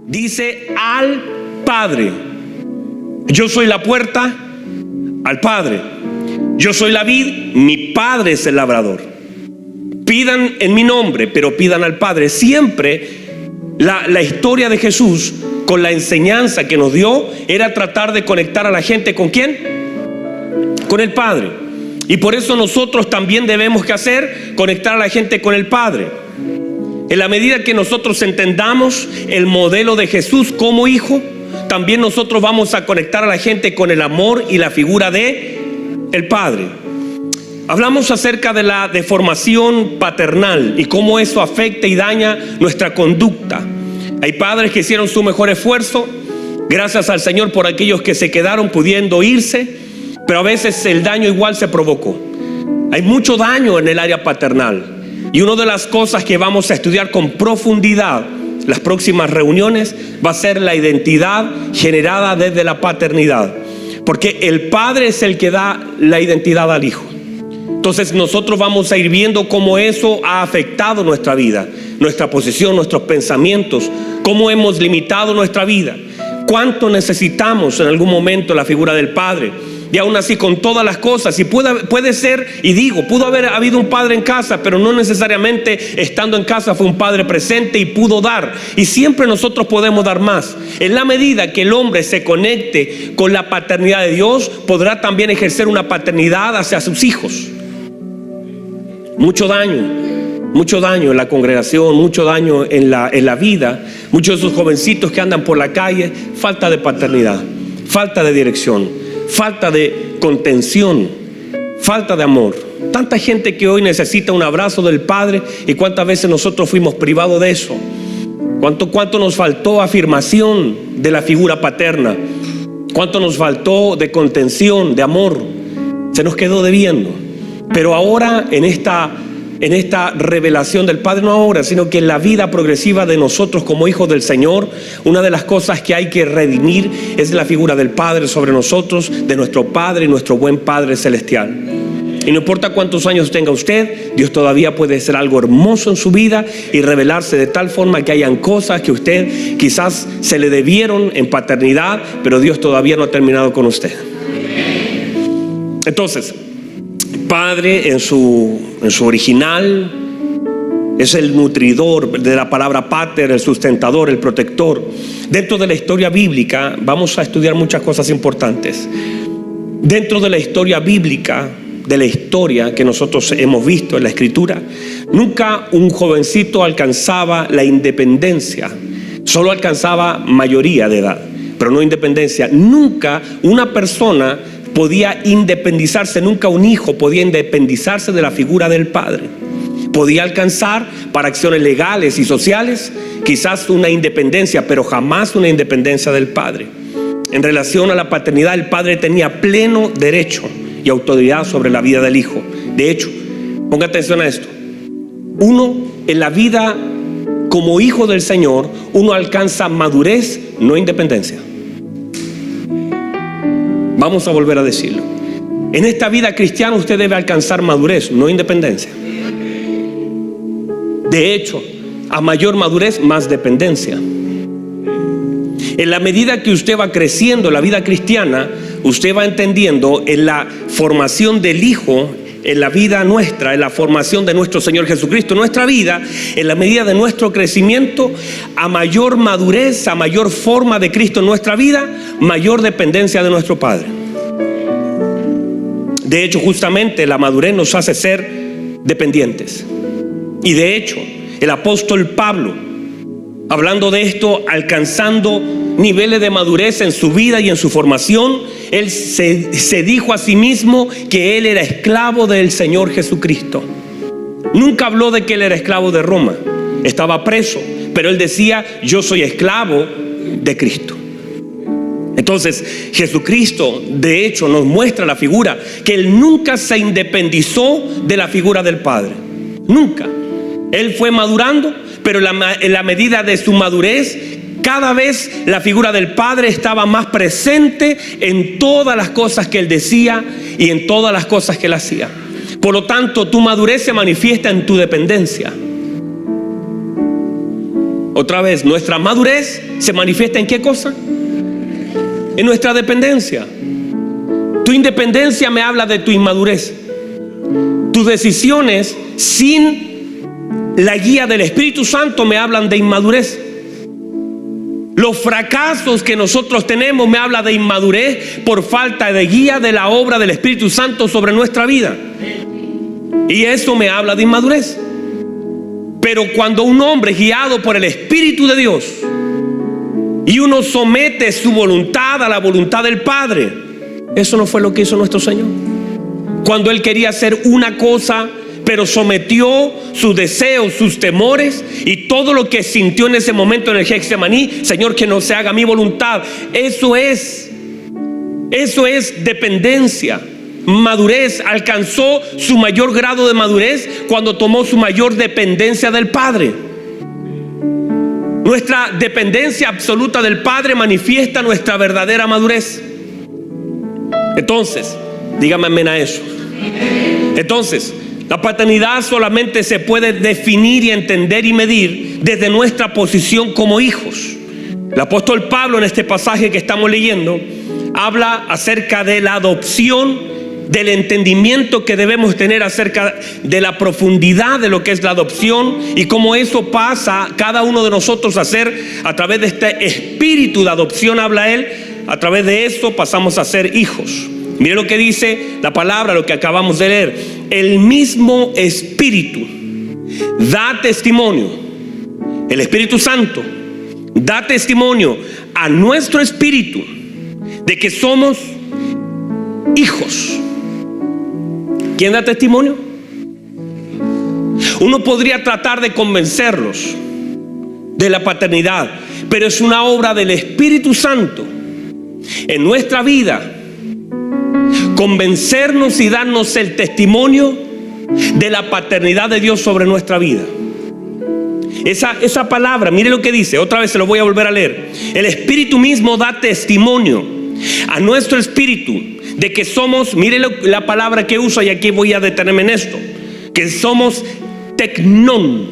Dice al Padre. Yo soy la puerta al Padre. Yo soy la vid, mi Padre es el labrador. Pidan en mi nombre, pero pidan al Padre. Siempre la historia de Jesús, con la enseñanza que nos dio, era tratar de conectar a la gente ¿con quién? Con el Padre. Y por eso nosotros también debemos que hacer, conectar a la gente con el Padre. En la medida que nosotros entendamos el modelo de Jesús como hijo, también nosotros vamos a conectar a la gente con el amor y la figura de el Padre. Hablamos acerca de la deformación paternal y cómo eso afecta y daña nuestra conducta. Hay padres que hicieron su mejor esfuerzo, gracias al Señor por aquellos que se quedaron pudiendo irse, pero a veces el daño igual se provocó. Hay mucho daño en el área paternal. Y una de las cosas que vamos a estudiar con profundidad las próximas reuniones va a ser la identidad generada desde la paternidad, porque el Padre es el que da la identidad al Hijo. Entonces nosotros vamos a ir viendo cómo eso ha afectado nuestra vida, nuestra posición, nuestros pensamientos, cómo hemos limitado nuestra vida, cuánto necesitamos en algún momento la figura del Padre. Y aún así, con todas las cosas, y puede ser, y digo, pudo haber habido un padre en casa, pero no necesariamente estando en casa fue un padre presente y pudo dar. Y siempre nosotros podemos dar más. En la medida que el hombre se conecte con la paternidad de Dios, podrá también ejercer una paternidad hacia sus hijos. Mucho daño en la congregación, mucho daño en la vida. Muchos de esos jovencitos que andan por la calle, falta de paternidad, falta de dirección, falta de contención, falta de amor. Tanta gente que hoy necesita un abrazo del Padre, y cuántas veces nosotros fuimos privados de eso. Cuánto nos faltó afirmación de la figura paterna, cuánto nos faltó de contención, de amor. Se nos quedó debiendo. Pero ahora en esta revelación del Padre, no ahora, sino que en la vida progresiva de nosotros como hijos del Señor, una de las cosas que hay que redimir es la figura del Padre sobre nosotros, de nuestro Padre y nuestro buen Padre celestial. Y no importa cuántos años tenga usted, Dios todavía puede hacer algo hermoso en su vida y revelarse de tal forma que hayan cosas que usted quizás se le debieron en paternidad, pero Dios todavía no ha terminado con usted. Entonces, Padre en su original es el nutridor, de la palabra pater, el sustentador, el protector. Dentro de la historia bíblica vamos a estudiar muchas cosas importantes. Dentro de la historia bíblica, de la historia que nosotros hemos visto en la Escritura, nunca un jovencito alcanzaba la independencia, solo alcanzaba mayoría de edad, pero no independencia. Nunca una persona podía independizarse, nunca un hijo podía independizarse de la figura del Padre. Podía alcanzar para acciones legales y sociales quizás una independencia, pero jamás una independencia del Padre. En relación a la paternidad, el Padre tenía pleno derecho y autoridad sobre la vida del Hijo. De hecho, ponga atención a esto: uno en la vida como hijo del Señor, uno alcanza madurez, no independencia. Vamos a volver a decirlo. En esta vida cristiana usted debe alcanzar madurez, no independencia. De hecho, a mayor madurez, más dependencia. En la medida que usted va creciendo en la vida cristiana, usted va entendiendo en la formación del Hijo, en la vida nuestra, en la formación de nuestro Señor Jesucristo, en nuestra vida, en la medida de nuestro crecimiento, a mayor madurez, a mayor forma de Cristo en nuestra vida, mayor dependencia de nuestro Padre. De hecho, justamente la madurez nos hace ser dependientes. Y de hecho, el apóstol Pablo, hablando de esto, alcanzando niveles de madurez en su vida y en su formación, él se dijo a sí mismo que él era esclavo del Señor Jesucristo. Nunca habló de que él era esclavo de Roma, estaba preso, pero él decía: yo soy esclavo de Cristo. Entonces Jesucristo de hecho nos muestra la figura que él nunca se independizó de la figura del Padre, nunca. Él fue madurando, pero en la medida de su madurez cada vez la figura del Padre estaba más presente en todas las cosas que Él decía y en todas las cosas que Él hacía. Por lo tanto, tu madurez se manifiesta en tu dependencia. Otra vez, nuestra madurez se manifiesta ¿en qué cosa? En nuestra dependencia. Tu independencia me habla de tu inmadurez. Tus decisiones sin la guía del Espíritu Santo me hablan de inmadurez. Los fracasos que nosotros tenemos me hablan de inmadurez por falta de guía de la obra del Espíritu Santo sobre nuestra vida. Y eso me habla de inmadurez. Pero cuando un hombre es guiado por el Espíritu de Dios y uno somete su voluntad a la voluntad del Padre, eso no fue lo que hizo nuestro Señor. Cuando Él quería hacer una cosa, pero sometió sus deseos, sus temores y todo lo que sintió en ese momento en el Getsemaní: Señor, que no se haga mi voluntad. Eso es dependencia. Madurez. Alcanzó su mayor grado de madurez cuando tomó su mayor dependencia del Padre. Nuestra dependencia absoluta del Padre manifiesta nuestra verdadera madurez. Entonces, dígame amén a eso. Entonces, la paternidad solamente se puede definir y entender y medir desde nuestra posición como hijos. El apóstol Pablo, en este pasaje que estamos leyendo, habla acerca de la adopción, del entendimiento que debemos tener acerca de la profundidad de lo que es la adopción y cómo eso pasa cada uno de nosotros a ser, a través de este espíritu de adopción, habla él, a través de eso pasamos a ser hijos. Mire lo que dice la palabra, lo que acabamos de leer: el mismo Espíritu da testimonio, el Espíritu Santo da testimonio a nuestro espíritu de que somos hijos. ¿Quién da testimonio? Uno podría tratar de convencerlos de la paternidad, pero es una obra del Espíritu Santo en nuestra vida convencernos y darnos el testimonio de la paternidad de Dios sobre nuestra vida. Esa palabra, mire lo que dice, otra vez se lo voy a volver a leer. El Espíritu mismo da testimonio a nuestro espíritu de que somos, mire la palabra que usa, y aquí voy a detenerme en esto, que somos tecnón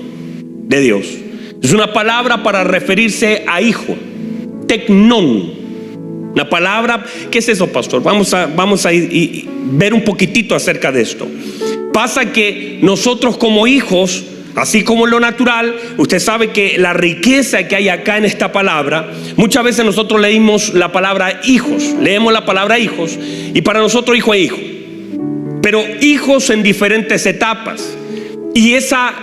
de Dios. Es una palabra para referirse a hijo. Tecnón. Una palabra, ¿qué es eso, pastor? Vamos a ir y ver un poquitito acerca de esto. Pasa que nosotros como hijos, así como en lo natural, usted sabe que la riqueza que hay acá en esta palabra, muchas veces nosotros leemos la palabra hijos, y para nosotros hijo es hijo, pero hijos en diferentes etapas, y esa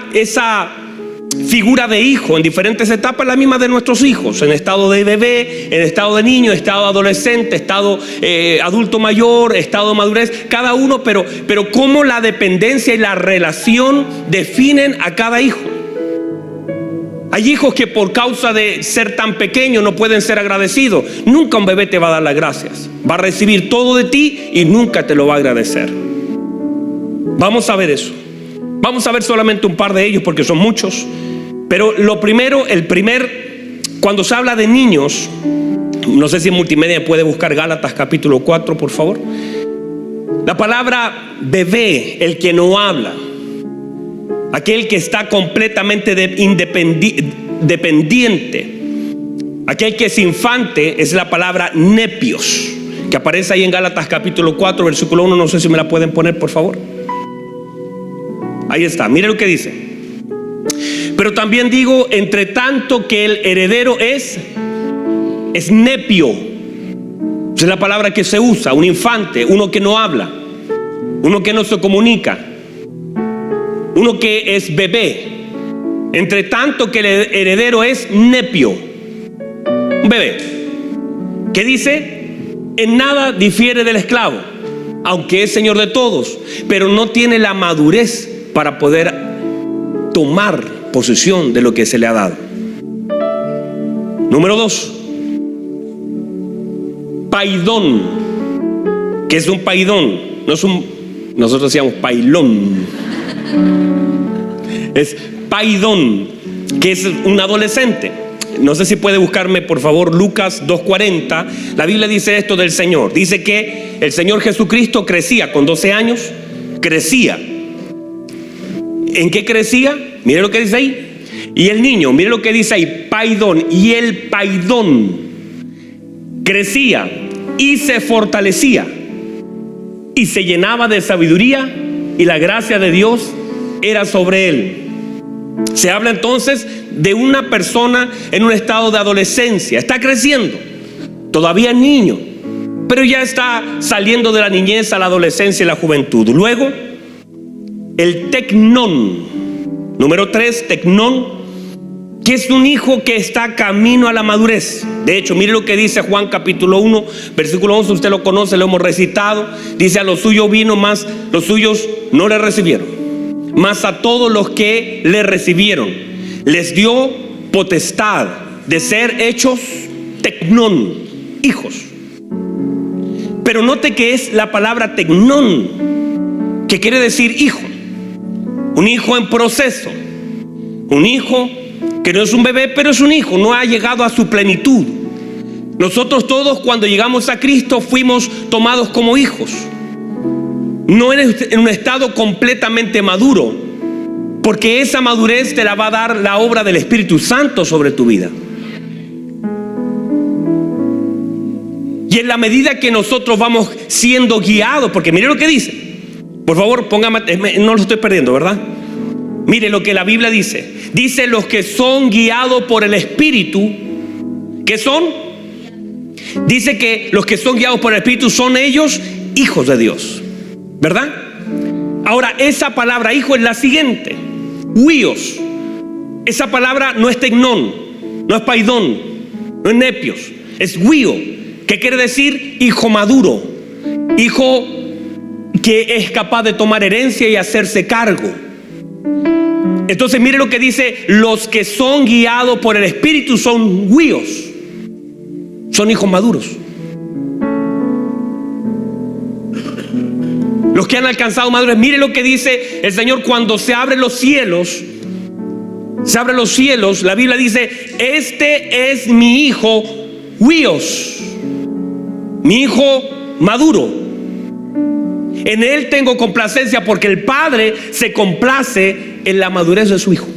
figura de hijo en diferentes etapas es la misma de nuestros hijos, en estado de bebé, en estado de niño, estado adolescente, estado adulto mayor, estado de madurez, cada uno, pero cómo la dependencia y la relación definen a cada hijo. Hay hijos que por causa de ser tan pequeños no pueden ser agradecidos. Nunca un bebé te va a dar las gracias, va a recibir todo de ti y nunca te lo va a agradecer. Vamos a ver eso. Vamos a ver solamente un par de ellos porque son muchos. Pero lo primero, cuando se habla de niños, no sé si en multimedia puede buscar Gálatas capítulo 4, por favor. La palabra bebé, el que no habla, aquel que está completamente dependiente, aquel que es infante, es la palabra nepios, que aparece ahí en Gálatas capítulo 4, versículo 1. No sé si me la pueden poner, por favor. Ahí está, mire lo que dice. Pero también digo, entre tanto que el heredero es nepio. Esa es la palabra que se usa, un infante, uno que no habla, uno que no se comunica, uno que es bebé. Entre tanto que el heredero es nepio, un bebé. ¿Qué dice? En nada difiere del esclavo, aunque es señor de todos, pero no tiene la madurez para poder tomar posesión de lo que se le ha dado. Número 2, paidón. ¿Qué es un paidón? No es nosotros decíamos pailón. Es paidón, que es un adolescente. no sé si puede buscarme por favor Lucas 2:40. La Biblia dice esto del Señor. Dice que el Señor Jesucristo crecía con 12 años. Crecía. ¿En qué crecía? Mire lo que dice ahí. Y el niño, mire lo que dice ahí, paidón. Y el paidón crecía y se fortalecía y se llenaba de sabiduría, y la gracia de Dios era sobre él. Se habla entonces de una persona en un estado de adolescencia. Está creciendo, todavía es niño, pero ya está saliendo de la niñez a la adolescencia y la juventud. Luego, el tecnón, número 3, tecnón, que es un hijo que está camino a la madurez. De hecho, mire lo que dice Juan capítulo 1, versículo 11, usted lo conoce, lo hemos recitado. Dice: a los suyos vino, mas los suyos no le recibieron. Mas a todos los que le recibieron, les dio potestad de ser hechos tecnón, hijos. Pero note que es la palabra tecnón, que quiere decir hijo. Un hijo en proceso, un hijo que no es un bebé, pero es un hijo, no ha llegado a su plenitud. Nosotros todos, cuando llegamos a Cristo, fuimos tomados como hijos, no en un estado completamente maduro, porque esa madurez te la va a dar la obra del Espíritu Santo sobre tu vida. Y en la medida que nosotros vamos siendo guiados, porque mire lo que dice, por favor, póngame, no lo estoy perdiendo, ¿verdad? Mire lo que la Biblia dice. Dice: los que son guiados por el Espíritu, ¿qué son? Dice que los que son guiados por el Espíritu son ellos hijos de Dios, ¿verdad? Ahora, esa palabra hijo es la siguiente: huios. Esa palabra no es tecnón, no es paidón, no es nepios, es huio, que quiere decir hijo maduro, hijo que es capaz de tomar herencia y hacerse cargo. Entonces mire lo que dice: los que son guiados por el Espíritu son huios, son hijos maduros. Los que han alcanzado madurez. Mire lo que dice el Señor cuando se abren los cielos. Se abren los cielos, la Biblia dice: este es mi hijo huios, mi hijo maduro. En él tengo complacencia, porque el Padre se complace en la madurez de su hijo.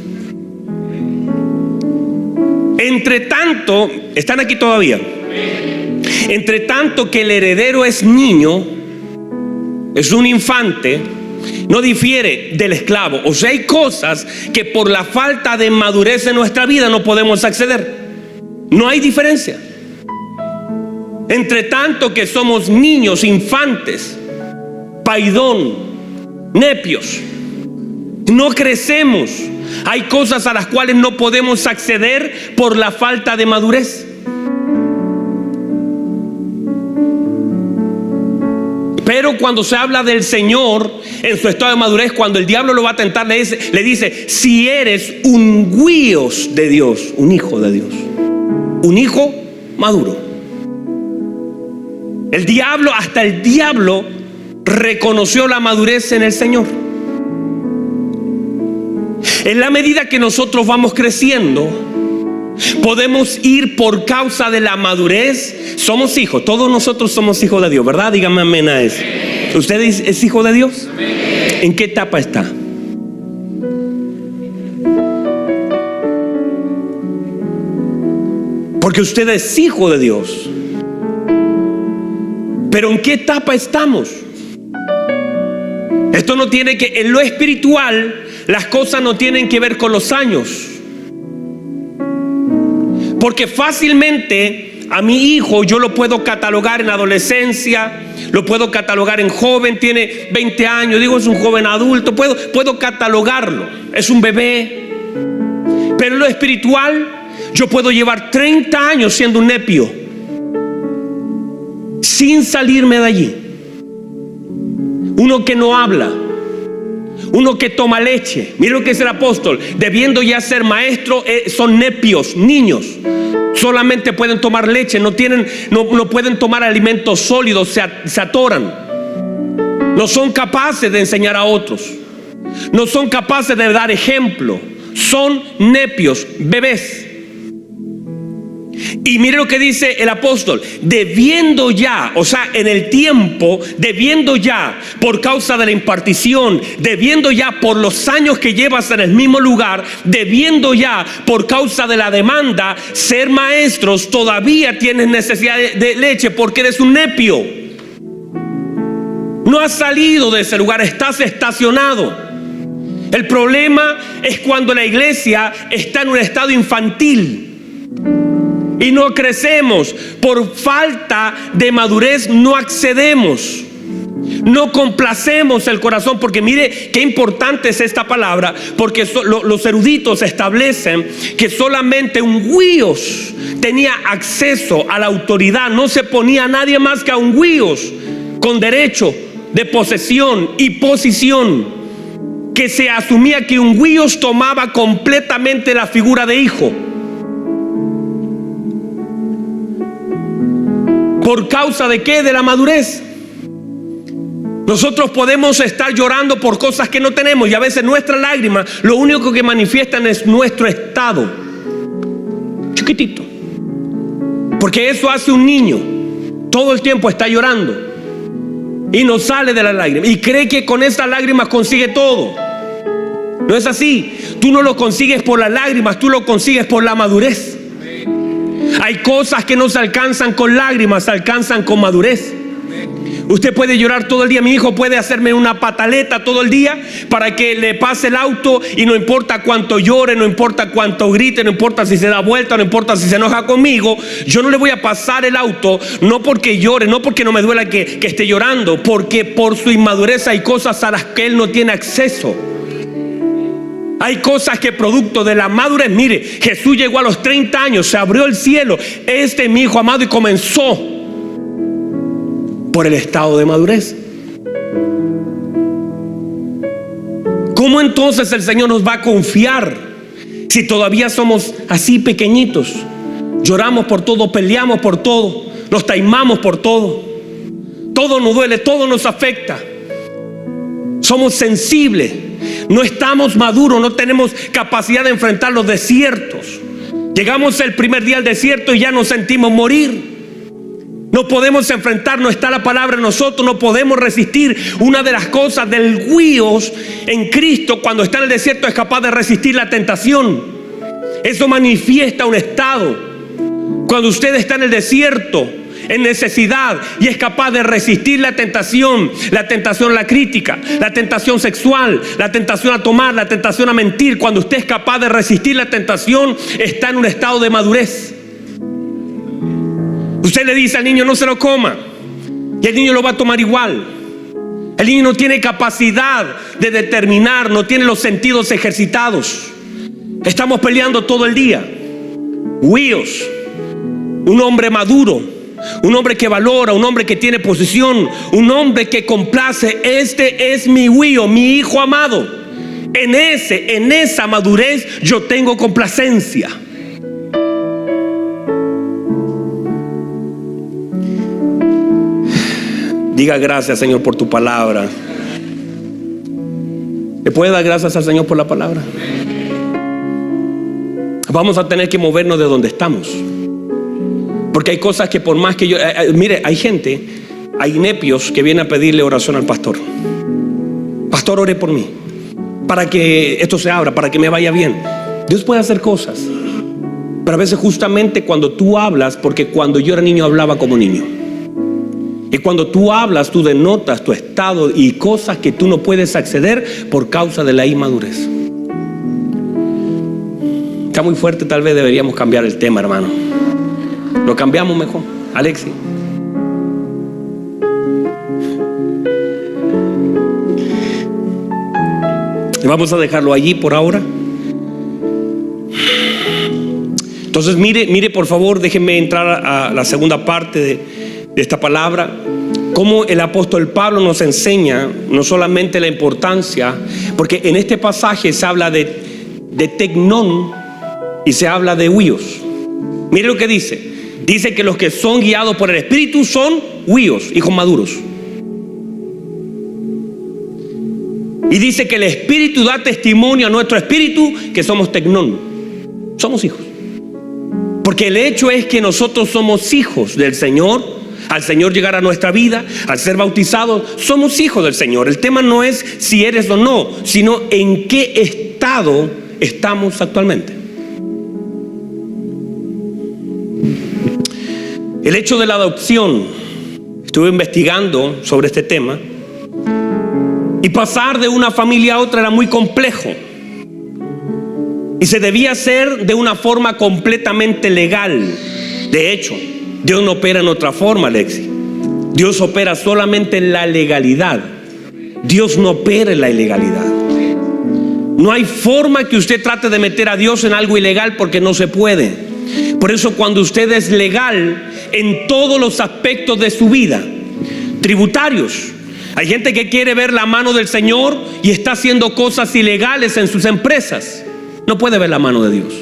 Entre tanto, ¿están aquí todavía? Entre tanto que el heredero es niño, es un infante, no difiere del esclavo. O sea, hay cosas que por la falta de madurez en nuestra vida no podemos acceder. No hay diferencia. Entre tanto que somos niños, infantes, paidón, nepios, no crecemos. Hay cosas a las cuales no podemos acceder por la falta de madurez. Pero cuando se habla del Señor en su estado de madurez, cuando el diablo lo va a tentar, le dice: si eres un huios de Dios, un hijo de Dios, un hijo maduro. Hasta el diablo reconoció la madurez en el Señor. En la medida que nosotros vamos creciendo, podemos ir por causa de la madurez. Somos hijos, todos nosotros somos hijos de Dios, ¿verdad? Dígame amén a eso. ¿Usted es hijo de Dios? ¿En qué etapa está? Porque usted es hijo de Dios. Pero ¿en qué etapa estamos? Esto no tiene que, en lo espiritual, las cosas no tienen que ver con los años. Porque fácilmente a mi hijo yo lo puedo catalogar en adolescencia, lo puedo catalogar en joven, tiene 20 años, digo es un joven adulto, puedo catalogarlo, es un bebé. Pero en lo espiritual yo puedo llevar 30 años siendo un nepio, sin salirme de allí. Uno que no habla, uno que toma leche. Mira lo que es el apóstol: debiendo ya ser maestro, son nepios, niños. Solamente pueden tomar leche, no pueden tomar alimentos sólidos, se atoran. No son capaces de enseñar a otros, no son capaces de dar ejemplo. Son nepios, bebés. Y mire lo que dice el apóstol: debiendo ya, o sea, en el tiempo, debiendo ya por causa de la impartición, debiendo ya por los años que llevas en el mismo lugar, debiendo ya por causa de la demanda ser maestros, todavía tienes necesidad de leche porque eres un nepio. No has salido de ese lugar, estás estacionado. El problema es cuando la iglesia está en un estado infantil y no crecemos. Por falta de madurez no accedemos, no complacemos el corazón. Porque mire qué importante es esta palabra, porque los eruditos establecen que solamente un huíos tenía acceso a la autoridad. No se ponía a nadie más que a un huíos con derecho de posesión y posición, que se asumía que un huíos tomaba completamente la figura de hijo. ¿Por causa de qué? De la madurez. Nosotros podemos estar llorando por cosas que no tenemos, y a veces nuestras lágrimas lo único que manifiestan es nuestro estado chiquitito. Porque eso hace un niño, todo el tiempo está llorando y no sale de las lágrimas y cree que con esas lágrimas consigue todo. No es así. Tú no lo consigues por las lágrimas, tú lo consigues por la madurez. Hay cosas que no se alcanzan con lágrimas, se alcanzan con madurez. Usted puede llorar todo el día. Mi hijo puede hacerme una pataleta todo el día para que le pase el auto, y no importa cuánto llore, no importa cuánto grite, no importa si se da vuelta, no importa si se enoja conmigo, yo no le voy a pasar el auto, no porque llore, no porque no me duela que esté llorando, porque por su inmadurez hay cosas a las que él no tiene acceso. Hay cosas que producto de la madurez. Mire, Jesús llegó a los 30 años, se abrió el cielo, este es mi hijo amado, y comenzó por el estado de madurez. ¿Cómo entonces el Señor nos va a confiar si todavía somos así pequeñitos? Lloramos por todo, peleamos por todo, nos taimamos por todo, todo nos duele, todo nos afecta. Somos sensibles, no estamos maduros, no tenemos capacidad de enfrentar los desiertos. Llegamos el primer día al desierto y ya nos sentimos morir. No podemos enfrentar, no está la palabra en nosotros, no podemos resistir. Una de las cosas del huíos en Cristo cuando está en el desierto es capaz de resistir la tentación. Eso manifiesta un estado. Cuando usted está en el desierto, en necesidad, y es capaz de resistir la tentación a la crítica, la tentación sexual, la tentación a tomar, la tentación a mentir. Cuando usted es capaz de resistir la tentación, está en un estado de madurez. Usted le dice al niño no se lo coma, y el niño lo va a tomar igual. El niño no tiene capacidad de determinar, no tiene los sentidos ejercitados. Estamos peleando todo el día. Huíos, un hombre maduro, un hombre que valora, un hombre que tiene posición, un hombre que complace. Este es mi huío, mi hijo amado. En esa madurez yo tengo complacencia. Diga gracias, Señor, por tu palabra. ¿Le puede dar gracias al Señor por la palabra? Vamos a tener que movernos de donde estamos, porque hay cosas que por más que yo... mire, hay gente, hay nepios que vienen a pedirle oración al pastor. Pastor, ore por mí, para que esto se abra, para que me vaya bien. Dios puede hacer cosas, pero a veces justamente cuando tú hablas, porque cuando yo era niño hablaba como niño, y cuando tú hablas, tú denotas tu estado y cosas que tú no puedes acceder por causa de la inmadurez. Está muy fuerte, tal vez deberíamos cambiar el tema, hermano. Lo cambiamos mejor. Alexi. Vamos a dejarlo allí por ahora. Entonces mire por favor, déjenme entrar a la segunda parte de esta palabra. Cómo el apóstol Pablo nos enseña no solamente la importancia, porque en este pasaje se habla de tecnón y se habla de huíos. Mire lo que dice. Dice que los que son guiados por el Espíritu son huíos, hijos maduros. Y dice que el Espíritu da testimonio a nuestro espíritu que somos tecnón, somos hijos. Porque el hecho es que nosotros somos hijos del Señor. Al Señor llegar a nuestra vida, al ser bautizados, somos hijos del Señor. El tema no es si eres o no, sino en qué estado estamos actualmente. El hecho de la adopción, estuve investigando sobre este tema, y pasar de una familia a otra era muy complejo. Y se debía hacer de una forma completamente legal. De hecho, Dios no opera en otra forma, Alexis. Dios opera solamente en la legalidad. Dios no opera en la ilegalidad. No hay forma que usted trate de meter a Dios en algo ilegal, porque no se puede. Por eso, cuando usted es legal en todos los aspectos de su vida, tributarios, hay gente que quiere ver la mano del Señor y está haciendo cosas ilegales en sus empresas. No puede ver la mano de Dios.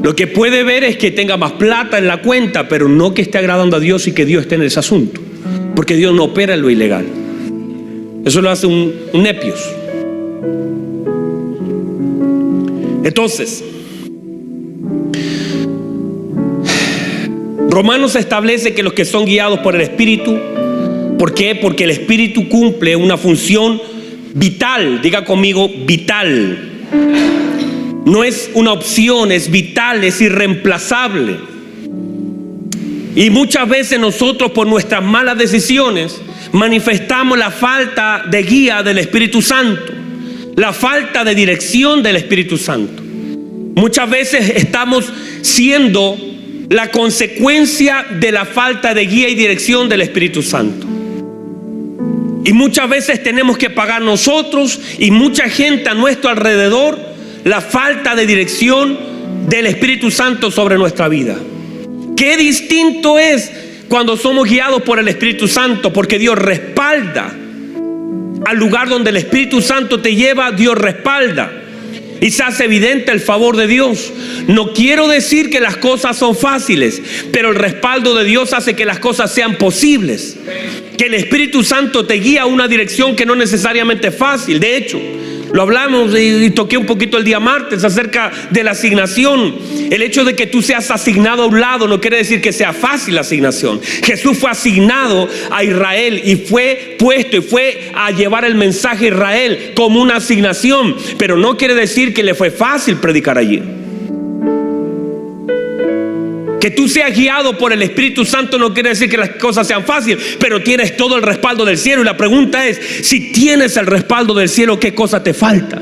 Lo que puede ver es que tenga más plata en la cuenta, pero no que esté agradando a Dios y que Dios esté en ese asunto, porque Dios no opera en lo ilegal. Eso lo hace un nepios. Entonces, Romanos establece que los que son guiados por el Espíritu, ¿por qué? Porque el Espíritu cumple una función vital. Diga conmigo, vital. No es una opción, es vital, es irreemplazable. Y muchas veces nosotros, por nuestras malas decisiones, manifestamos la falta de guía del Espíritu Santo, la falta de dirección del Espíritu Santo. Muchas veces estamos siendo la consecuencia de la falta de guía y dirección del Espíritu Santo. Y muchas veces tenemos que pagar nosotros y mucha gente a nuestro alrededor la falta de dirección del Espíritu Santo sobre nuestra vida. Qué distinto es cuando somos guiados por el Espíritu Santo, porque Dios respalda. Al lugar donde el Espíritu Santo te lleva, Dios respalda y se hace evidente el favor de Dios. No quiero decir que las cosas son fáciles, pero el respaldo de Dios hace que las cosas sean posibles. Que el Espíritu Santo te guía a una dirección que no necesariamente es fácil. De hecho, lo hablamos y toqué un poquito el día martes acerca de la asignación. El hecho de que tú seas asignado a un lado no quiere decir que sea fácil la asignación. Jesús fue asignado a Israel y fue puesto y fue a llevar el mensaje a Israel como una asignación, pero no quiere decir que le fue fácil predicar allí. Que tú seas guiado por el Espíritu Santo no quiere decir que las cosas sean fáciles, pero tienes todo el respaldo del cielo. Y la pregunta es, si tienes el respaldo del cielo, ¿qué cosa te falta?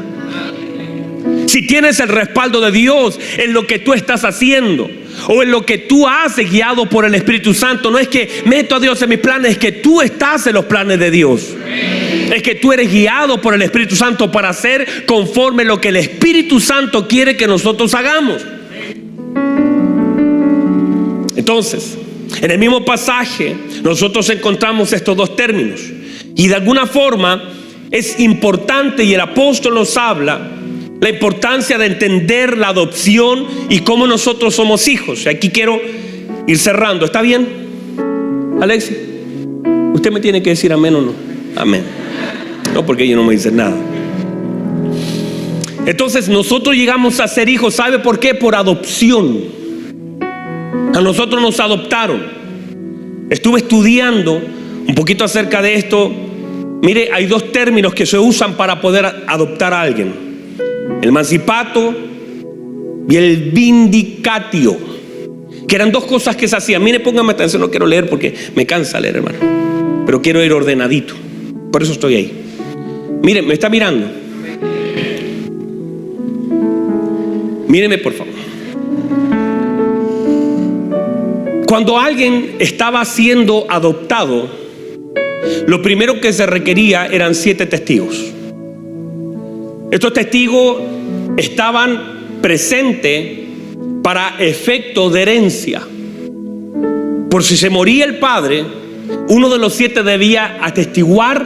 Si tienes el respaldo de Dios en lo que tú estás haciendo o en lo que tú haces guiado por el Espíritu Santo, no es que meto a Dios en mis planes, es que tú estás en los planes de Dios. Es que tú eres guiado por el Espíritu Santo para hacer conforme lo que el Espíritu Santo quiere que nosotros hagamos. Entonces, en el mismo pasaje nosotros encontramos estos dos términos, y de alguna forma es importante, y el apóstol nos habla la importancia de entender la adopción y cómo nosotros somos hijos. Aquí quiero ir cerrando. ¿Está bien, Alexis? Usted me tiene que decir amén o no. Amén. No, porque ellos no me dicen nada. Entonces nosotros llegamos a ser hijos. ¿Sabe por qué? Por adopción. A nosotros nos adoptaron. Estuve estudiando un poquito acerca de esto. Mire, hay dos términos que se usan para poder adoptar a alguien: el emancipato y el vindicatio, que eran dos cosas que se hacían. Mire, póngame atención, no quiero leer porque me cansa leer, hermano, pero quiero ir ordenadito, por eso estoy ahí. Mire, me está mirando. Míreme, por favor. Cuando alguien estaba siendo adoptado, lo primero que se requería eran 7 testigos. Estos testigos estaban presentes para efecto de herencia. Por si se moría el padre, uno de los 7 debía atestiguar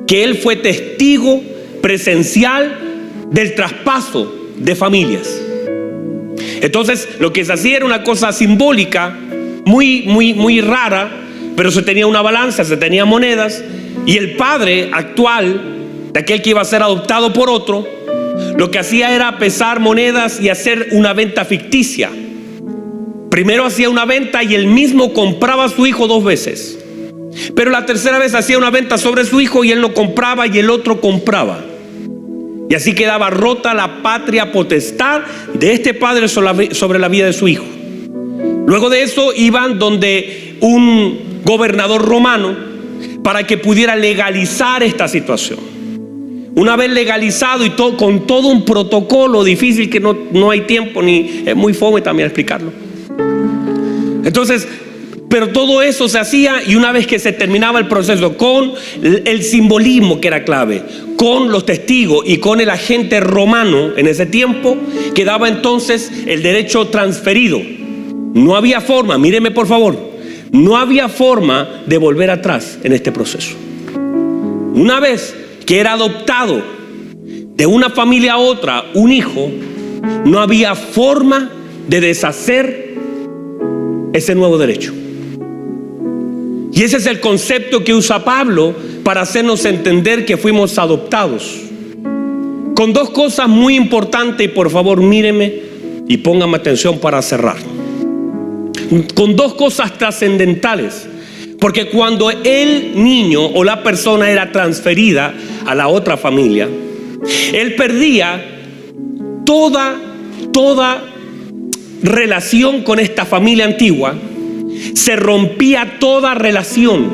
que él fue testigo presencial del traspaso de familias. Entonces, lo que se hacía era una cosa simbólica, muy rara, pero se tenía una balanza, se tenía monedas, y el padre actual de aquel que iba a ser adoptado por otro lo que hacía era pesar monedas y hacer una venta ficticia. Primero hacía una venta y él mismo compraba a su hijo 2 veces. Pero la tercera vez hacía una venta sobre su hijo y él no compraba y el otro compraba. Y así quedaba rota la patria potestad de este padre sobre la vida de su hijo. Luego de eso iban donde un gobernador romano para que pudiera legalizar esta situación. Una vez legalizado y todo, con todo un protocolo difícil que no hay tiempo ni es muy fome también explicarlo. Entonces, pero todo eso se hacía y una vez que se terminaba el proceso con el simbolismo que era clave, con los testigos y con el agente romano en ese tiempo, quedaba entonces el derecho transferido. No había forma, míreme por favor, no había forma de volver atrás en este proceso. Una vez que era adoptado de una familia a otra un hijo, no había forma de deshacer ese nuevo derecho. Y ese es el concepto que usa Pablo para hacernos entender que fuimos adoptados. Con 2 cosas muy importantes, y por favor míreme y póngame atención para cerrar. Con 2 cosas trascendentales. Porque cuando el niño o la persona era transferida a la otra familia, él perdía toda relación con esta familia antigua. Se rompía toda relación.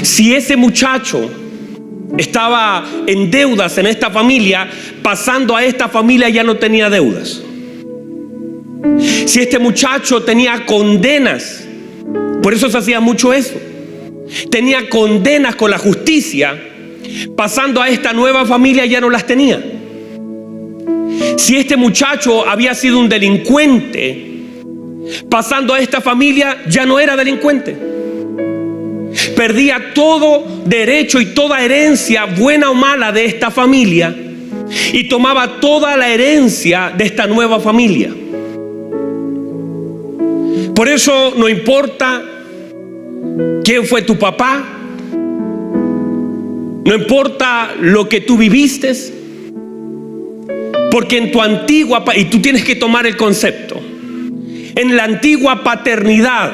Si ese muchacho estaba en deudas en esta familia, pasando a esta familia ya no tenía deudas. Si este muchacho tenía condenas, por eso se hacía mucho eso, tenía condenas con la justicia, pasando a esta nueva familia ya no las tenía. Si este muchacho había sido un delincuente, pasando a esta familia ya no era delincuente. Perdía todo derecho y toda herencia, buena o mala, de esta familia, y tomaba toda la herencia de esta nueva familia. Por eso no importa quién fue tu papá, no importa lo que tú viviste, porque en tu antigua, y tú tienes que tomar el concepto, en la antigua paternidad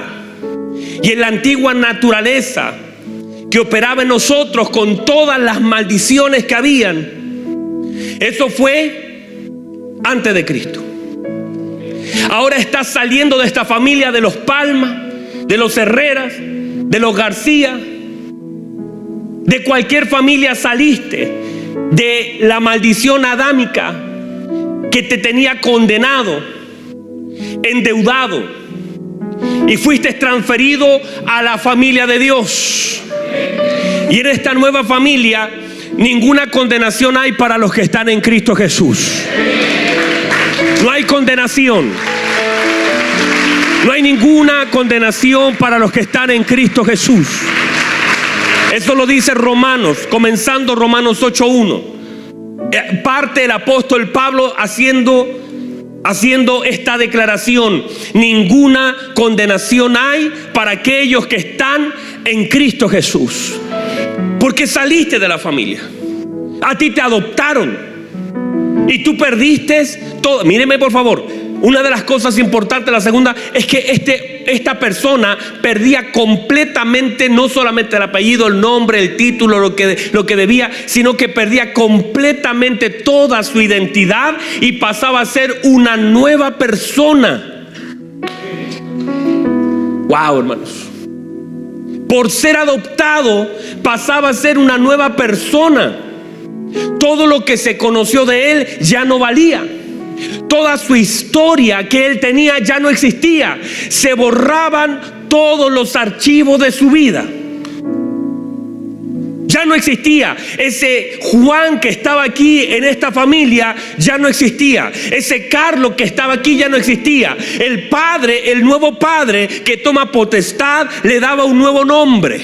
y en la antigua naturaleza que operaba en nosotros con todas las maldiciones que habían, eso fue antes de Cristo. Ahora estás saliendo de esta familia de los Palma, de los Herreras, de los García, de cualquier familia saliste, de la maldición adámica que te tenía condenado, endeudado, y fuiste transferido a la familia de Dios. Y en esta nueva familia ninguna condenación hay para los que están en Cristo Jesús. No hay condenación. No hay ninguna condenación para los que están en Cristo Jesús. Eso lo dice Romanos, comenzando Romanos 8:1. Parte el apóstol Pablo haciendo esta declaración: ninguna condenación hay para aquellos que están en Cristo Jesús. Porque saliste de la familia, a ti te adoptaron y tú perdiste todo. Míreme por favor, una de las cosas importantes, la segunda, es que esta persona perdía completamente, no solamente el apellido, el nombre, el título, lo que debía, sino que perdía completamente toda su identidad y pasaba a ser una nueva persona. Wow, hermanos. Por ser adoptado pasaba a ser una nueva persona. Todo lo que se conoció de él ya no valía. Toda su historia que él tenía ya no existía. Se borraban todos los archivos de su vida. Ya no existía. Ese Juan que estaba aquí en esta familia ya no existía. Ese Carlos que estaba aquí ya no existía. El padre, el nuevo padre que toma potestad, le daba un nuevo nombre.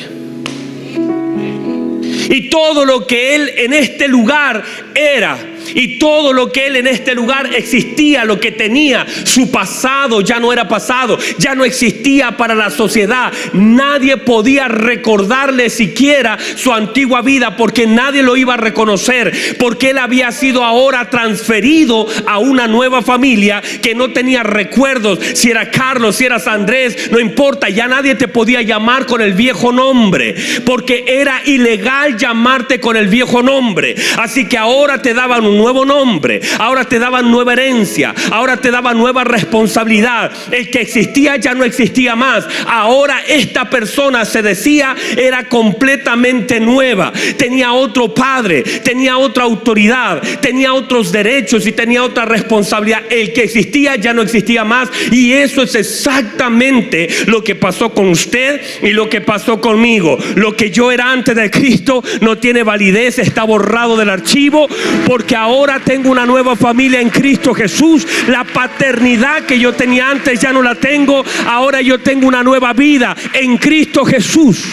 Y todo lo que él en este lugar era, y todo lo que él en este lugar existía, lo que tenía, su pasado ya no era pasado, ya no existía para la sociedad. Nadie podía recordarle siquiera su antigua vida, porque nadie lo iba a reconocer, porque él había sido ahora transferido a una nueva familia que no tenía recuerdos. Si era Carlos, si eras Andrés, no importa, ya nadie te podía llamar con el viejo nombre, porque era ilegal llamarte con el viejo nombre. Así que ahora te daban un nuevo nombre, ahora te daban nueva herencia, ahora te daban nueva responsabilidad. El que existía ya no existía más. Ahora esta persona, se decía, era completamente nueva, tenía otro padre, tenía otra autoridad, tenía otros derechos y tenía otra responsabilidad. El que existía ya no existía más, y eso es exactamente lo que pasó con usted y lo que pasó conmigo. Lo que yo era antes de Cristo no tiene validez, está borrado del archivo, porque ahora tengo una nueva familia en Cristo Jesús. La paternidad que yo tenía antes ya no la tengo, ahora yo tengo una nueva vida en Cristo Jesús.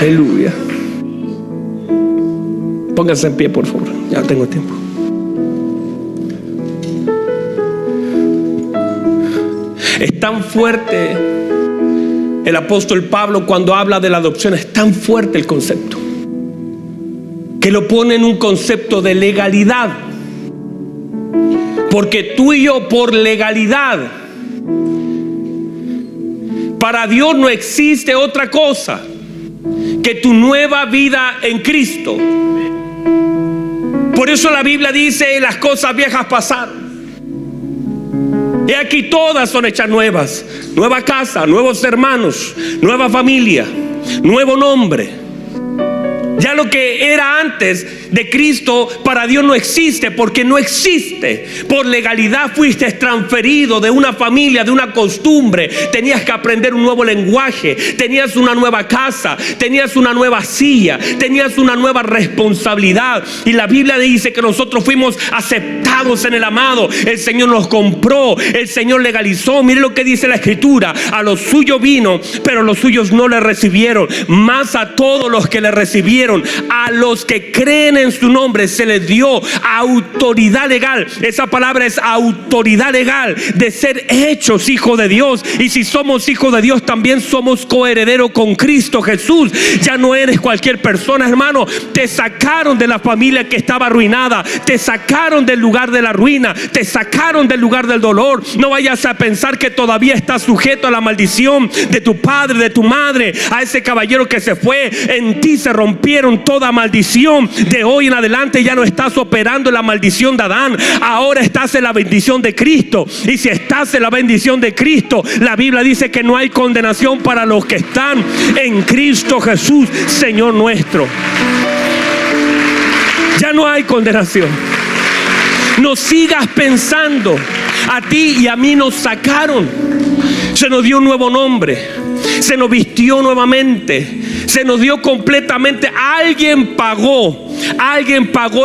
Aleluya. Pónganse en pie, por favor, ya no tengo tiempo. Es tan fuerte el apóstol Pablo cuando habla de la adopción, es tan fuerte el concepto que lo pone en un concepto de legalidad. Porque tú y yo, por legalidad, para Dios no existe otra cosa que tu nueva vida en Cristo. Por eso la Biblia dice: las cosas viejas pasaron, y aquí todas son hechas nuevas. Nueva casa, nuevos hermanos, nueva familia, nuevo nombre. Ya lo que era antes de Cristo para Dios no existe, porque no existe. Por legalidad fuiste transferido de una familia, de una costumbre. Tenías que aprender un nuevo lenguaje, tenías una nueva casa, tenías una nueva silla, tenías una nueva responsabilidad. Y la Biblia dice que nosotros fuimos aceptados en el amado. El Señor nos compró, el Señor legalizó. Mire lo que dice la Escritura: a los suyos vino, pero los suyos no le recibieron. Mas a todos los que le recibieron, a los que creen en su nombre, se les dio autoridad legal. Esa palabra es autoridad legal, de ser hechos hijos de Dios. Y si somos hijos de Dios, también somos coherederos con Cristo Jesús. Ya no eres cualquier persona, hermano. Te sacaron de la familia que estaba arruinada, te sacaron del lugar de la ruina, te sacaron del lugar del dolor. No vayas a pensar que todavía estás sujeto a la maldición de tu padre, de tu madre, a ese caballero que se fue. En ti se rompieron toda maldición. De hoy en adelante ya no estás operando en la maldición de Adán, ahora estás en la bendición de Cristo. Y si estás en la bendición de Cristo, la Biblia dice que no hay condenación para los que están en Cristo Jesús, Señor nuestro. Ya no hay condenación. No sigas pensando. A ti y a mí nos sacaron, se nos dio un nuevo nombre, se nos vistió nuevamente, se nos dio completamente. Alguien pagó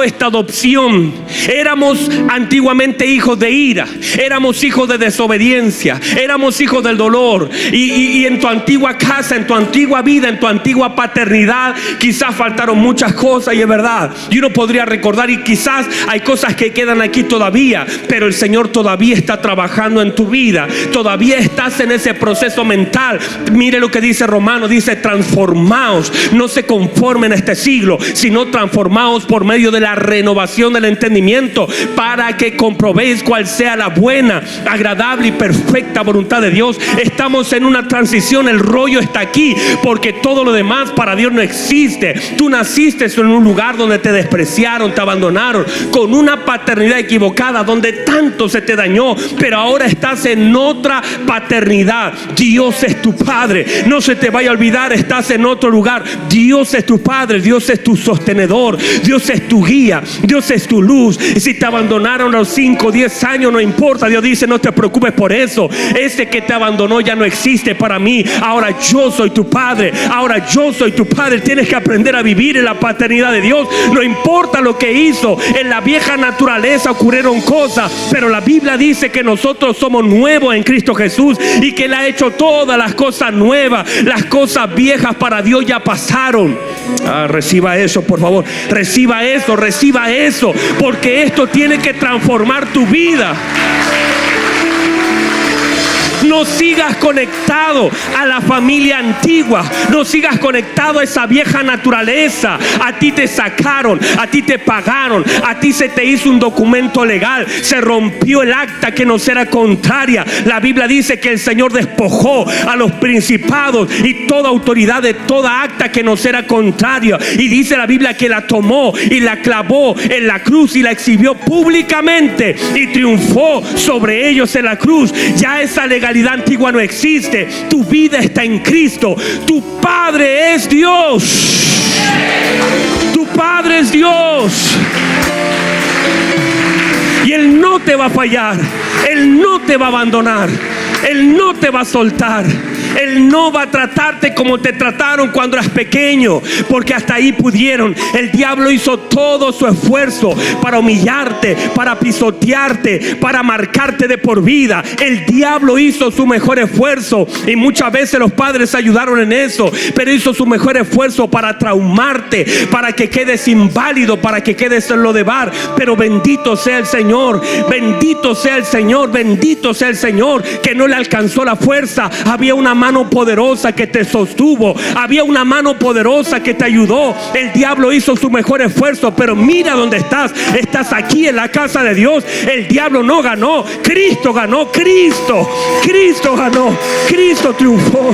esta adopción. Éramos antiguamente hijos de ira, éramos hijos de desobediencia, éramos hijos del dolor. Y en tu antigua casa, en tu antigua vida, en tu antigua paternidad, quizás faltaron muchas cosas, y es verdad. Y uno podría recordar, y quizás hay cosas que quedan aquí todavía, pero el Señor todavía está trabajando en tu vida. Todavía estás en ese proceso mental. Mire lo que dice Romanos, dice: transformaos, no se conformen a este siglo, sino transformaos por medio de la renovación del entendimiento, para que comprobéis cuál sea la buena, agradable y perfecta voluntad de Dios. Estamos en una transición, el rollo está aquí, porque todo lo demás para Dios no existe. Tú naciste en un lugar donde te despreciaron, te abandonaron, con una paternidad equivocada, donde tanto se te dañó, pero ahora estás en otra paternidad. Dios es tu Padre, no se te vaya a olvidar, estás en otro lugar. Dios es tu Padre, Dios es tu sostenedor, Dios es tu guía, Dios es tu luz, Jesús. Y si te abandonaron a los 5 o 10 años, no importa. Dios dice, no te preocupes por eso. Ese que te abandonó ya no existe para mí. Ahora yo soy tu padre. Ahora yo soy tu padre. Tienes que aprender a vivir en la paternidad de Dios. No importa lo que hizo. En la vieja naturaleza ocurrieron cosas, pero la Biblia dice que nosotros somos nuevos en Cristo Jesús y que Él ha hecho todas las cosas nuevas. Las cosas viejas para Dios ya pasaron. Reciba eso, por favor. Reciba eso, porque esto tiene que transformar tu vida. No sigas conectado a la familia antigua. No sigas conectado a esa vieja naturaleza. A ti te sacaron, a ti te pagaron, a ti se te hizo un documento legal. Se rompió el acta que nos era contraria. La Biblia dice que el Señor despojó a los principados y toda autoridad de toda acta que nos era contraria. Y dice la Biblia que la tomó y la clavó en la cruz y la exhibió públicamente y triunfó sobre ellos en la cruz. Ya esa legalidad antigua no existe. Tu vida está en Cristo. Tu Padre es Dios. Tu Padre es Dios. Y Él no te va a fallar. Él no te va a abandonar. Él no te va a soltar. Él no va a tratarte como te trataron cuando eras pequeño, porque hasta ahí pudieron. El diablo hizo todo su esfuerzo para humillarte, para pisotearte, para marcarte de por vida. El diablo hizo su mejor esfuerzo, y muchas veces los padres ayudaron en eso, pero hizo su mejor esfuerzo para traumarte, para que quedes inválido, para que quedes en lo de bar. Pero bendito sea el Señor, bendito sea el Señor, bendito sea el Señor, que no le alcanzó la fuerza. Había una mano poderosa que te sostuvo, había una mano poderosa que te ayudó. El diablo hizo su mejor esfuerzo, pero mira dónde estás. Estás aquí en la casa de Dios. El diablo no ganó, Cristo ganó. Cristo ganó, Cristo triunfó.